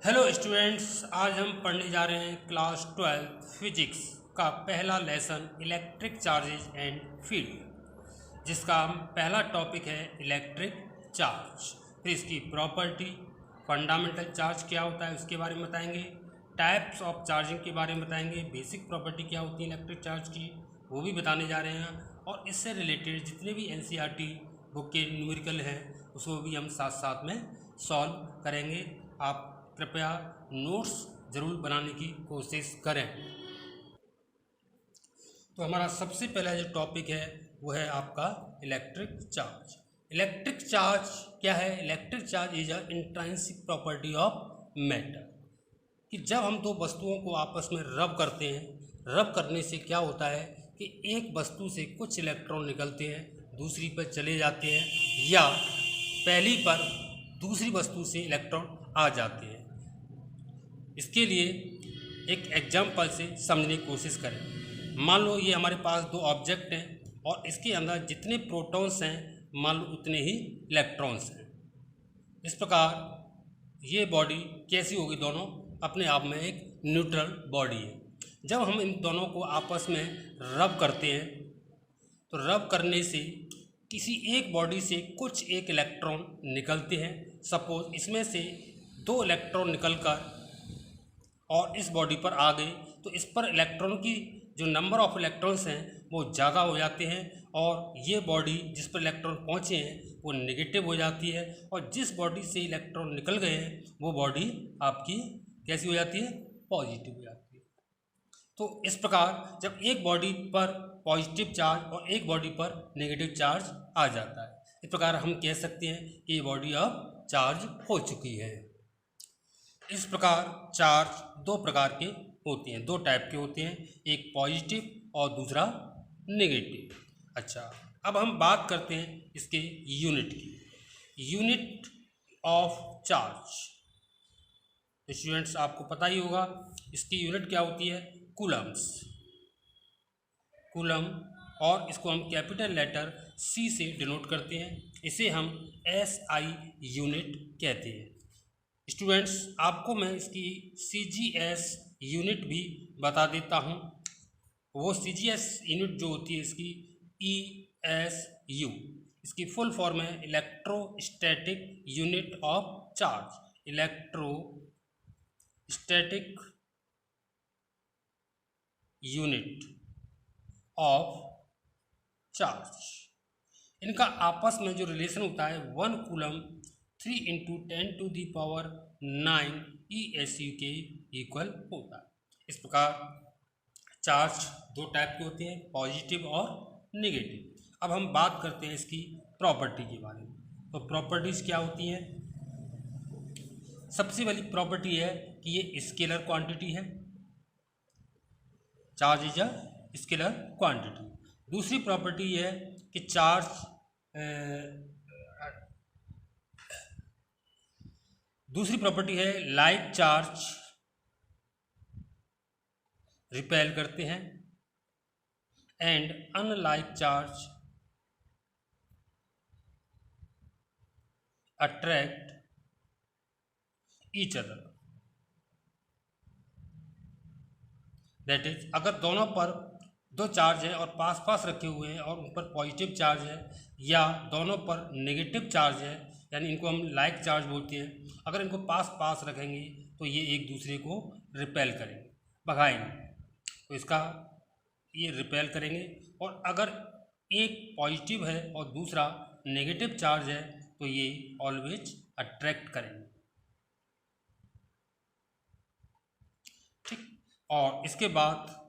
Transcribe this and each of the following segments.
Hello students, आज हम पढ़ने जा रहे हैं क्लास 12 फिजिक्स का पहला lesson electric charges and field, जिसका हम पहला टॉपिक है इलेक्ट्रिक चार्ज। फिर इसकी प्रॉपर्टी, फंडामेंटल चार्ज क्या होता है उसके बारे में बताएंगे, टाइप्स ऑफ चार्जिंग के बारे में बताएंगे, बेसिक प्रॉपर्टी क्या होती है इलेक्ट्रिक चार्ज की वो भी बताने जा रहे हैं, और इससे रिलेटेड जितने भी एनसीईआरटी बुक के न्यूमेरिकल हैं उसको भी हम साथ साथ में सॉल्व करेंगे। आप कृपया नोट्स ज़रूर बनाने की कोशिश करें। तो हमारा सबसे पहला जो टॉपिक है वो है आपका इलेक्ट्रिक चार्ज। इलेक्ट्रिक चार्ज क्या है? Electric charge is a intrinsic property of matter, कि जब हम दो वस्तुओं को आपस में रब करते हैं, रब करने से क्या होता है कि एक वस्तु से कुछ इलेक्ट्रॉन निकलते हैं, दूसरी पर चले जाते हैं, या पहली पर दूसरी वस्तु से इलेक्ट्रॉन आ जाते हैं। इसके लिए एक एग्जाम्पल से समझने की कोशिश करें। मान लो ये हमारे पास दो ऑब्जेक्ट हैं और इसके अंदर जितने प्रोटॉन्स हैं मान लो उतने ही इलेक्ट्रॉन्स हैं। इस प्रकार ये बॉडी कैसी होगी? दोनों अपने आप में एक न्यूट्रल बॉडी है। जब हम इन दोनों को आपस में रब करते हैं तो रब करने से किसी एक बॉडी से कुछ एक इलेक्ट्रॉन निकलते हैं। सपोज इसमें से दो इलेक्ट्रॉन निकलकर और इस बॉडी पर आ गए तो इस पर इलेक्ट्रॉन की जो नंबर ऑफ इलेक्ट्रॉन्स हैं वो ज़्यादा हो जाते हैं, और ये बॉडी जिस पर इलेक्ट्रॉन पहुँचे हैं वो नेगेटिव हो जाती है, और जिस बॉडी से इलेक्ट्रॉन निकल गए हैं वो बॉडी आपकी कैसी हो जाती है? पॉजिटिव हो जाती है। तो इस प्रकार जब एक बॉडी पर पॉजिटिव चार्ज और एक बॉडी पर नेगेटिव चार्ज आ जाता है, इस प्रकार हम कह सकते हैं कि ये बॉडी अब चार्ज हो चुकी है। इस प्रकार चार्ज दो प्रकार के होते हैं, दो टाइप के होते हैं, एक पॉजिटिव और दूसरा नेगेटिव। अच्छा, अब हम बात करते हैं इसके यूनिट की। यूनिट ऑफ चार्ज तो स्टूडेंट्स आपको पता ही होगा, इसकी यूनिट क्या होती है? कूलम्स, कूलम, और इसको हम कैपिटल लेटर C से डिनोट करते हैं। इसे हम SI यूनिट कहते हैं। स्टूडेंट्स आपको मैं इसकी CGS यूनिट भी बता देता हूँ। वो CGS यूनिट जो होती है इसकी ESU, इसकी फुल फॉर्म है electrostatic unit of charge. Electrostatic unit of charge. इनका आपस में जो रिलेशन होता है 1 कूलम 3 × 10⁹ ESU के इक्वल होता है। इस प्रकार चार्ज दो टाइप के होते हैं, पॉजिटिव और नेगेटिव। अब हम बात करते हैं इसकी प्रॉपर्टी के बारे में। तो प्रॉपर्टीज़ क्या होती हैं? सबसे पहली प्रॉपर्टी है कि ये स्केलर क्वांटिटी है, charge is a scalar quantity. दूसरी प्रॉपर्टी है कि चार्ज दूसरी प्रॉपर्टी है लाइक चार्ज रिपेल करते हैं and unlike charge attract each other. That is, अगर दोनों पर दो चार्ज है और पास पास रखे हुए हैं और उन पर पॉजिटिव चार्ज है, या दोनों पर नेगेटिव चार्ज है, यानी इनको हम लाइक चार्ज बोलते हैं, अगर इनको पास पास रखेंगे तो ये एक दूसरे को रिपेल करेंगे, भगाएंगे, तो इसका ये रिपेल करेंगे। और अगर एक पॉजिटिव है और दूसरा नेगेटिव चार्ज है तो ये ऑलवेज अट्रैक्ट करेंगे। ठीक, और इसके बाद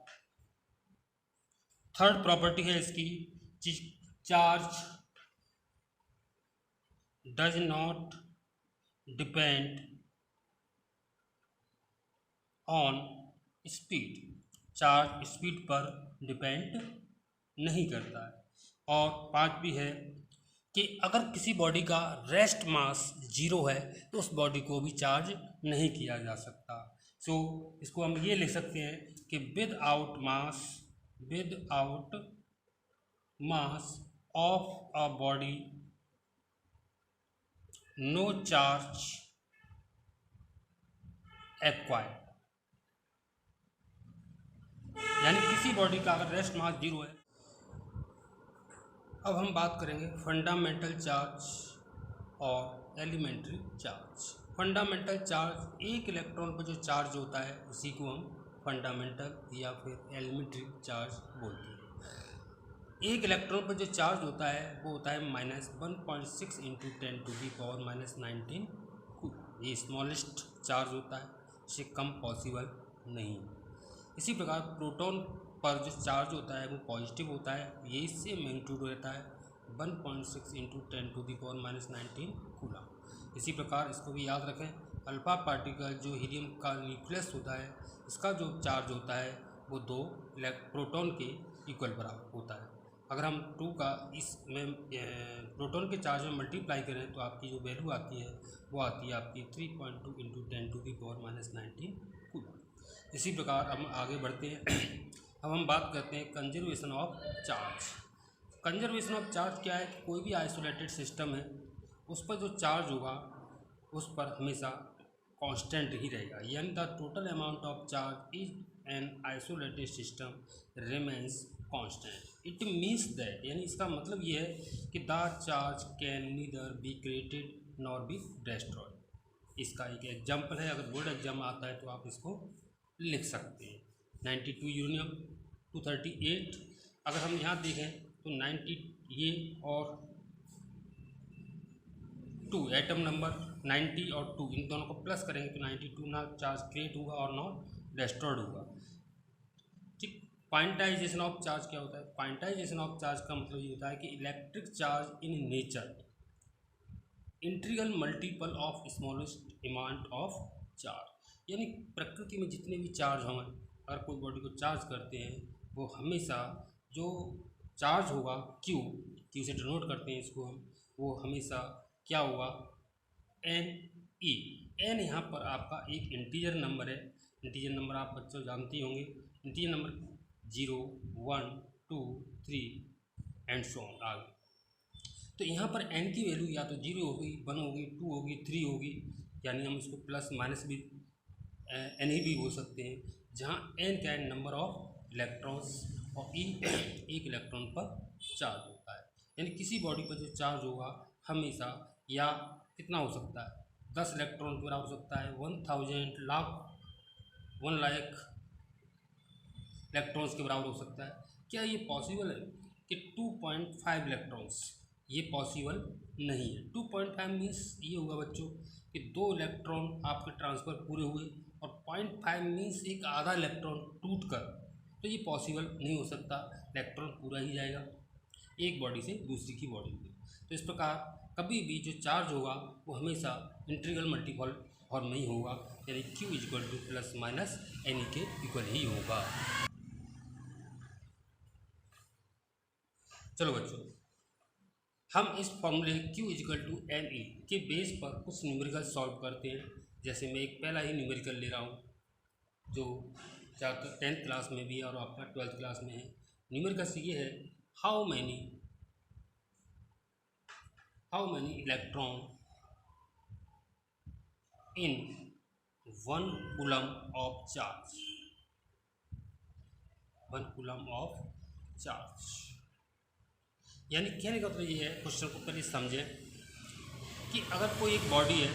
थर्ड प्रॉपर्टी है इसकी, charge does not depend on speed, charge speed पर डिपेंड नहीं करता है। और पांचवी है कि अगर किसी बॉडी का रेस्ट मास 0 है तो उस बॉडी को भी चार्ज नहीं किया जा सकता। सो इसको हम ये लिख सकते हैं कि without mass of a body no charge acquired, यानी किसी बॉडी का अगर रेस्ट मास 0 है। अब हम बात करेंगे फंडामेंटल चार्ज और एलिमेंट्री चार्ज। फंडामेंटल चार्ज, एक इलेक्ट्रॉन पर जो चार्ज होता है उसी को हम फंडामेंटल या फिर एलिमेंट्री चार्ज बोलते हैं। एक इलेक्ट्रॉन पर जो चार्ज होता है वो होता है -1.6 × 10⁻⁻19 कूलम। ये स्मॉलेस्ट चार्ज होता है, इससे कम पॉसिबल नहीं है। इसी प्रकार प्रोटॉन पर जो चार्ज होता है वो पॉजिटिव होता है, ये इससे मैग्नीट्यूड रहता है 1.6 × 10⁻⁻19 कूलम। इसी प्रकार इसको भी याद रखें, अल्फा पार्टिकल जो हीलियम का न्यूक्लियस होता है, इसका जो चार्ज होता है वो 2 प्रोटॉन के इक्वल बराबर होता है। अगर हम 2 का इसमें प्रोटॉन के चार्ज में मल्टीप्लाई करें तो आपकी जो वैल्यू आती है वो आती है आपकी 3.2 × 10⁻⁻19 कूलम। इसी प्रकार हम आगे बढ़ते हैं। अब हम बात करते हैं conservation of charge. Conservation of charge क्या है? कोई भी आइसोलेटेड सिस्टम है, उस पर जो चार्ज होगा उस पर हमेशा कांस्टेंट ही रहेगा, यानी the total amount of charge is an isolated system remains constant. It means that, यानी इसका मतलब ये है कि the charge can neither be created nor be destroyed. इसका एक एग्जाम्पल है, अगर बोर्ड एग्जाम आता है तो आप इसको लिख सकते हैं। 92 यूरेनियम 238, अगर हम यहाँ देखें तो 90 ये और 2 एटम नंबर 90 और 2 इन दोनों को प्लस करेंगे तो 92 ना चार्ज क्रिएट होगा और ना डिस्ट्रॉयड होगा। ठीक, पॉइंटाइजेशन ऑफ चार्ज क्या होता है? पॉइंटाइजेशन ऑफ चार्ज का मतलब ये होता है कि electric charge in nature integral multiple of smallest amount of charge, यानी प्रकृति में जितने भी चार्ज हों, अगर कोई बॉडी को चार्ज करते हैं वो हमेशा जो चार्ज होगा क्यू से डिनोट करते हैं इसको हम, वो हमेशा क्या होगा? एन यहाँ पर आपका एक इंटीजर नंबर है। इंटीजर नंबर आप बच्चों जानते होंगे, integer number 0, 1, 2, 3 and so on आगे। तो यहाँ पर एन की वैल्यू या तो 0 होगी, 1 होगी, 2 होगी, 3 होगी, यानी हम इसको प्लस माइनस भी एन ही भी बोल सकते हैं, जहाँ एन क्या है? नंबर ऑफ इलेक्ट्रॉन्स, और ई एक इलेक्ट्रॉन पर चार्ज होता है। यानी किसी बॉडी पर जो चार्ज होगा हमेशा या कितना हो सकता है? 10 इलेक्ट्रॉन पूरा हो सकता है, 1000 लाख 1 लाख इलेक्ट्रॉन्स के बराबर हो सकता है। क्या ये पॉसिबल है कि 2.5 इलेक्ट्रॉन्स? ये पॉसिबल नहीं है। 2.5 मीन्स ये होगा बच्चों कि 2 इलेक्ट्रॉन आपके ट्रांसफ़र पूरे हुए, और 0.5 मीन्स एक आधा इलेक्ट्रॉन टूट कर, तो ये पॉसिबल नहीं हो सकता। इलेक्ट्रॉन पूरा ही जाएगा एक बॉडी से दूसरी की बॉडी में। तो इस प्रकार कभी भी जो चार्ज होगा वो हमेशा इंटीग्रल मल्टीपल फॉर्म नहीं होगा, यानी Q = प्लस माइनस एन के इक्वल ही होगा। चलो बच्चों, हम इस फॉर्मूले Q = NE के बेस पर कुछ न्यूमेरिकल सॉल्व करते हैं। जैसे मैं एक पहला ही न्यूमेरिकल ले रहा हूँ जो ज़्यादातर 10th क्लास में भी है और आपका 12th क्लास में है। न्यूमेरिकल से ये है, how many electron in 1 coulomb of charge, 1 coulomb of charge. यानी कहने का मतलब ये है, क्वेश्चन को पहले समझें कि अगर कोई एक बॉडी है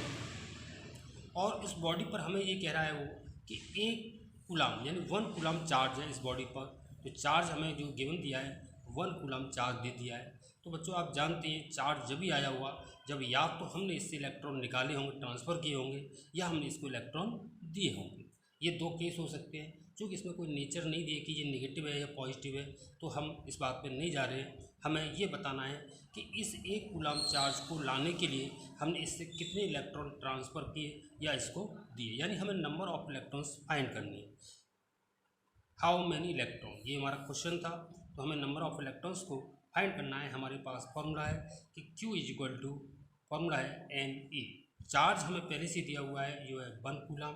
और उस बॉडी पर हमें ये कह रहा है वो कि 1 कूलम यानी 1 कूलम चार्ज है इस बॉडी पर, तो चार्ज हमें जो गिवन दिया है 1 कूलम चार्ज दे दिया है। तो बच्चों आप जानते हैं चार्ज जब भी आया हुआ जब या तो हमने इससे इलेक्ट्रॉन निकाले होंगे, ट्रांसफ़र किए होंगे, या हमने इसको इलेक्ट्रॉन दिए होंगे। ये 2 केस हो सकते हैं। क्योंकि इसमें कोई नेचर नहीं दिए कि ये नेगेटिव है या पॉजिटिव है, तो हम इस बात पर नहीं जा रहे हैं। हमें ये बताना है कि इस 1 कूलम चार्ज को लाने के लिए हमने इससे कितने इलेक्ट्रॉन ट्रांसफ़र किए या इसको दिए, यानी हमें नंबर ऑफ इलेक्ट्रॉन्स फाइंड करनी है। हाउ मैनी इलेक्ट्रॉन, ये हमारा क्वेश्चन था, तो हमें नंबर ऑफ इलेक्ट्रॉन्स को फाइंड करना है। हमारे पास फॉर्मूला है कि Q = फॉर्मूला है NE। चार्ज हमें पहले से दिया हुआ है, जो है 1 कूलम।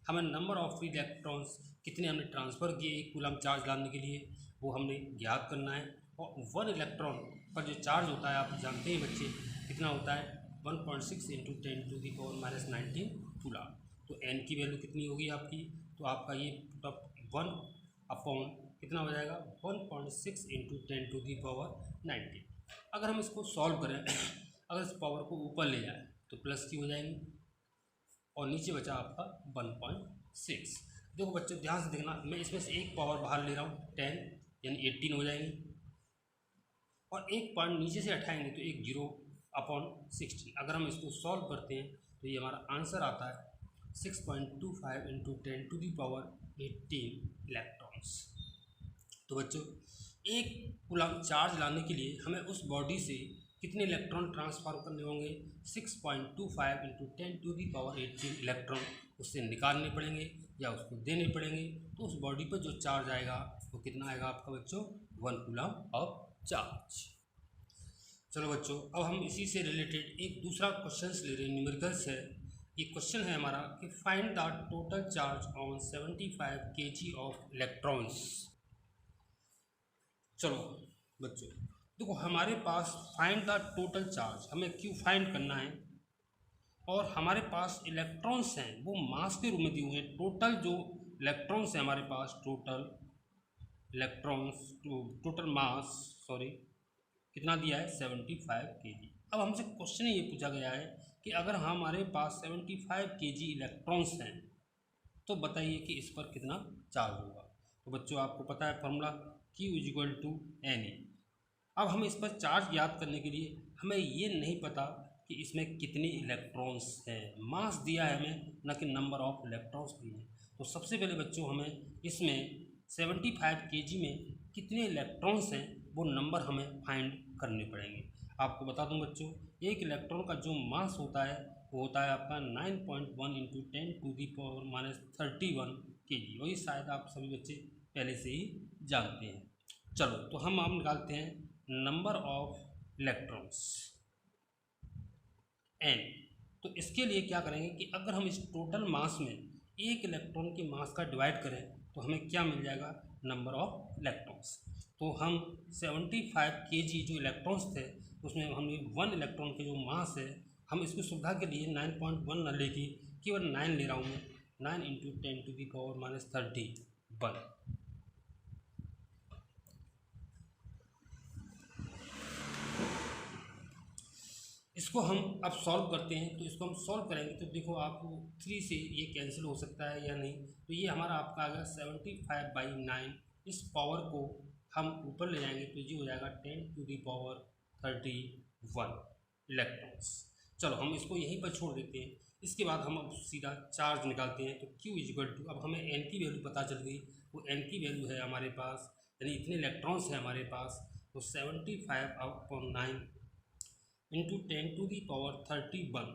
हमें नंबर ऑफ इलेक्ट्रॉन्स कितने हमने ट्रांसफ़र किए 1 कूलम चार्ज लाने के लिए, वो हमने ज्ञात करना है। और 1 इलेक्ट्रॉन पर जो चार्ज होता है आप जानते हैं बच्चे कितना होता है, 1.6 × 10⁻⁻19 कूलम। तो एन की वैल्यू कितनी होगी आपकी, तो आपका ये 1 कितना हो जाएगा 1.6 इंटू 10⁻90। अगर हम इसको सॉल्व करें अगर इस पावर को ऊपर ले जाए तो प्लस की हो जाएंगी और नीचे बचा आपका 1.6। देखो बच्चों ध्यान से देखना, मैं इसमें से एक पावर बाहर ले रहा हूँ 10 यानी 18 हो जाएंगी और एक पॉइंट नीचे से हटाएंगे तो एक 0/16। अगर हम इसको सॉल्व करते हैं तो ये हमारा आंसर आता है 6.25 इंटू 10⁻18 इलेक्ट्रॉन्स। तो बच्चों एक कूलम चार्ज लाने के लिए हमें उस बॉडी से कितने इलेक्ट्रॉन ट्रांसफर करने होंगे, 6.25 इंटू 10⁻18 इलेक्ट्रॉन उससे निकालने पड़ेंगे या उसको देने पड़ेंगे। तो उस बॉडी पर जो चार्ज आएगा वो कितना आएगा आपका बच्चों 1 कूलम ऑफ चार्ज। चलो बच्चों अब हम इसी से रिलेटेड एक दूसरा क्वेश्चन ले रहे हैं, न्यूमेरिकल्स है। ये क्वेश्चन है हमारा कि find the total charge on 75 kg of electrons. चलो बच्चों देखो हमारे पास फाइंड द टोटल चार्ज हमें क्यों फाइंड करना है, और हमारे पास इलेक्ट्रॉन्स हैं वो मास के रूप में दिए हुए हैं। टोटल जो इलेक्ट्रॉन्स हैं हमारे पास, टोटल इलेक्ट्रॉन्स टोटल मास कितना दिया है 75 kg। अब हमसे क्वेश्चन ये पूछा गया है कि अगर हमारे पास 75 kg इलेक्ट्रॉन्स हैं तो बताइए कि इस पर कितना चार्ज होगा। तो बच्चों आपको पता है फॉर्मूला Q = Ne। अब हम इस पर चार्ज ज्ञात करने के लिए हमें ये नहीं पता कि इसमें कितने इलेक्ट्रॉन्स हैं, मास दिया है हमें न कि नंबर ऑफ इलेक्ट्रॉन्स दिए हैं। तो सबसे पहले बच्चों हमें इसमें 75 kg में कितने इलेक्ट्रॉन्स हैं वो नंबर हमें फाइंड करने पड़ेंगे। आपको बता दूं बच्चों एक इलेक्ट्रॉन का जो मास होता है वो होता है आपका 9.1 इंटू 10⁻31 kg, वही शायद आप सभी बच्चे पहले से ही जानते हैं। चलो तो हम निकालते हैं नंबर ऑफ इलेक्ट्रॉन्स n। तो इसके लिए क्या करेंगे कि अगर हम इस टोटल मास में एक इलेक्ट्रॉन के मास का डिवाइड करें तो हमें क्या मिल जाएगा नंबर ऑफ इलेक्ट्रॉन्स। तो हम 75 kg जो इलेक्ट्रॉन्स थे उसमें हमने 1 इलेक्ट्रॉन के जो मास है हम इसकी सुविधा के लिए 9.1 न लेके केवल 9 ले रहा हूँ मैं, 9 इंटू 10⁻31। इसको हम अब सॉल्व करते हैं। तो इसको हम सॉल्व करेंगे तो देखो आपको 3 से ये कैंसिल हो सकता है या नहीं, तो ये हमारा आपका आ गया 75/9। इस पावर को हम ऊपर ले जाएंगे तो ये हो जाएगा 10⁻31 इलेक्ट्रॉन्स। चलो हम इसको यहीं पर छोड़ देते हैं। इसके बाद हम अब सीधा चार्ज निकालते हैं। तो Q = अब हमें n की वैल्यू पता चल गई, वो n की वैल्यू है हमारे पास यानी इतने इलेक्ट्रॉन्स हैं हमारे पास, तो 75/9 इंटू 10⁻31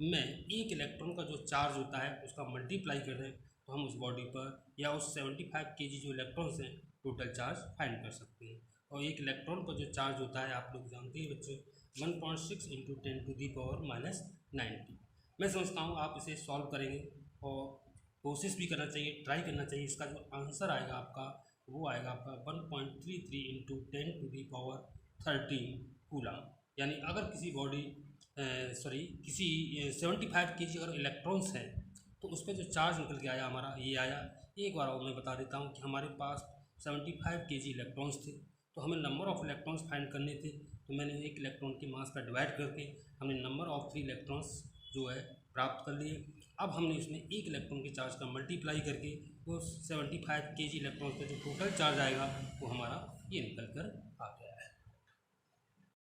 में एक इलेक्ट्रॉन का जो चार्ज होता है उसका मल्टीप्लाई कर दें तो हम उस बॉडी पर या उस 75 kg जो इलेक्ट्रॉन्स हैं टोटल चार्ज फाइंड कर सकते हैं। और एक इलेक्ट्रॉन पर जो चार्ज होता है आप लोग जानते हैं बच्चों 1.6 इंटू 10⁻90। मैं समझता हूँ आप इसे सॉल्व करेंगे और कोशिश भी करना चाहिए, ट्राई करना चाहिए। इसका जो आंसर आएगा आपका वो आएगा आपका 1.33 इंटू 10⁻13 कूलम। यानी अगर किसी बॉडी किसी 75 kg अगर इलेक्ट्रॉन्स हैं तो उस पर जो चार्ज निकल के आया हमारा ये आया। एक बार और मैं बता देता हूँ कि हमारे पास 75 kg इलेक्ट्रॉन्स थे तो हमें नंबर ऑफ़ इलेक्ट्रॉन्स फाइंड करने थे। तो मैंने एक इलेक्ट्रॉन के मास का डिवाइड करके हमने नंबर ऑफ 3 इलेक्ट्रॉन्स जो है प्राप्त कर लिए। अब हमने इसमें एक इलेक्ट्रॉन के चार्ज का मल्टीप्लाई करके वो 75 kg इलेक्ट्रॉन्स का जो टोटल चार्ज आएगा वो हमारा ये निकल कर आ गया है।